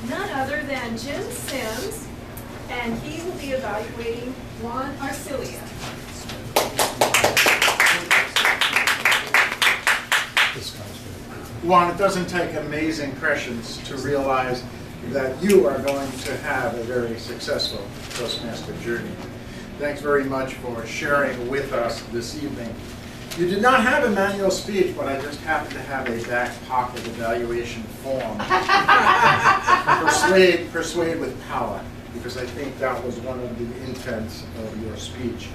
none other than Jim Sims, and he will be evaluating Juan Arcilia. Juan, it doesn't take amazing prescience to realize that you are going to have a very successful Toastmaster journey. Thanks very much for sharing with us this evening. You did not have a manual speech, but I just happened to have a back pocket evaluation form. Persuade with power, because I think that was one of the intents of your speech.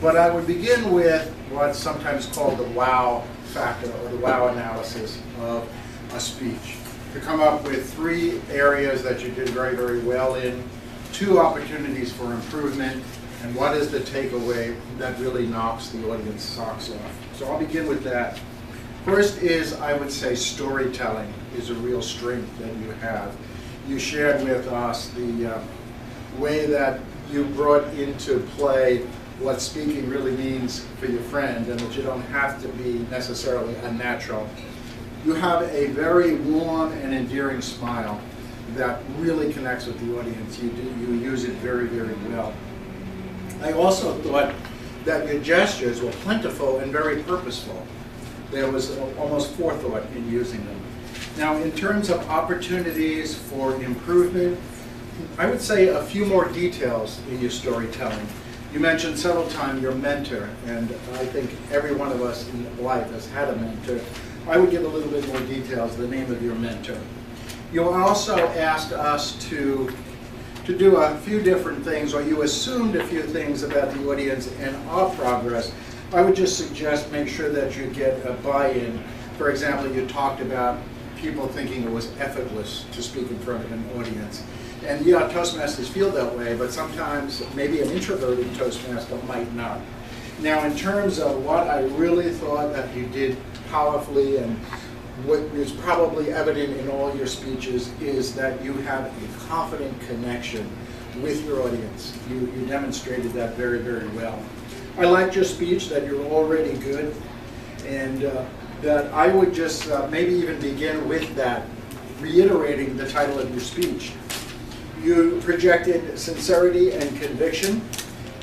But I would begin with what's sometimes called the wow factor, or the wow analysis of a speech. To come up with 3 areas that you did very, very well in, 2 opportunities for improvement, and what is the takeaway that really knocks the audience socks off. So I'll begin with that. First is, I would say, storytelling is a real strength that you have. You shared with us the way that you brought into play what speaking really means for your friend, and that you don't have to be necessarily unnatural. You have a very warm and endearing smile that really connects with the audience. You use it very, very well. I also thought that your gestures were plentiful and very purposeful. There was almost forethought in using them. Now, in terms of opportunities for improvement, I would say a few more details in your storytelling. You mentioned several times your mentor, and I think every one of us in life has had a mentor. I would give a little bit more details, the name of your mentor. You also asked us to do a few different things, or you assumed a few things about the audience and our progress. I would just suggest make sure that you get a buy-in. For example, you talked about people thinking it was effortless to speak in front of an audience. And yeah, Toastmasters feel that way, but sometimes maybe an introverted Toastmaster might not. Now, in terms of what I really thought that you did powerfully, and what is probably evident in all your speeches, is that you have a confident connection with your audience. You demonstrated that very, very well. I liked your speech, that you're already good, and that I would just maybe even begin with that, reiterating the title of your speech. You projected sincerity and conviction.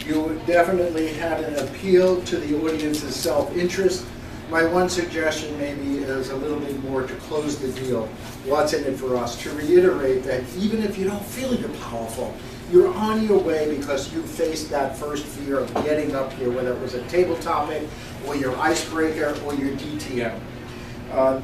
You definitely had an appeal to the audience's self-interest. My one suggestion maybe is a little bit more to close the deal. What's in it for us? To reiterate that even if you don't feel you're powerful, you're on your way because you faced that first fear of getting up here, whether it was a table topic or your icebreaker or your DTM.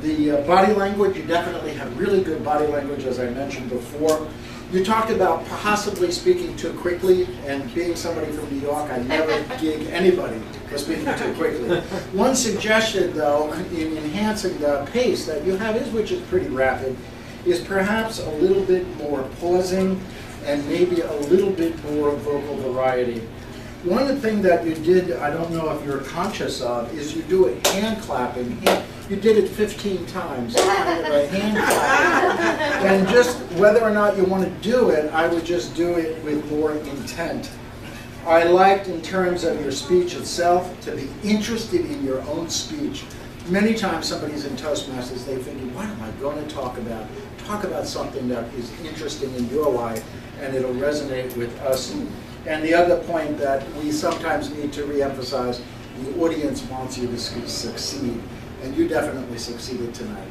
The body language, you definitely have really good body language, as I mentioned before. You talked about possibly speaking too quickly, and being somebody from New York, I never gig anybody for speaking too quickly. One suggestion, though, in enhancing the pace that you have, which is pretty rapid, is perhaps a little bit more pausing and maybe a little bit more vocal variety. One of the things that you did, I don't know if you're conscious of, is you do a hand clapping. You did it 15 times, kind of a hand clapping. And just whether or not you want to do it, I would just do it with more intent. I liked, in terms of your speech itself, to be interested in your own speech. Many times somebody's in Toastmasters, they think, what am I going to talk about? Talk about something that is interesting in your life, and it'll resonate with us. And the other point that we sometimes need to reemphasize, the audience wants you to succeed. And you definitely succeeded tonight.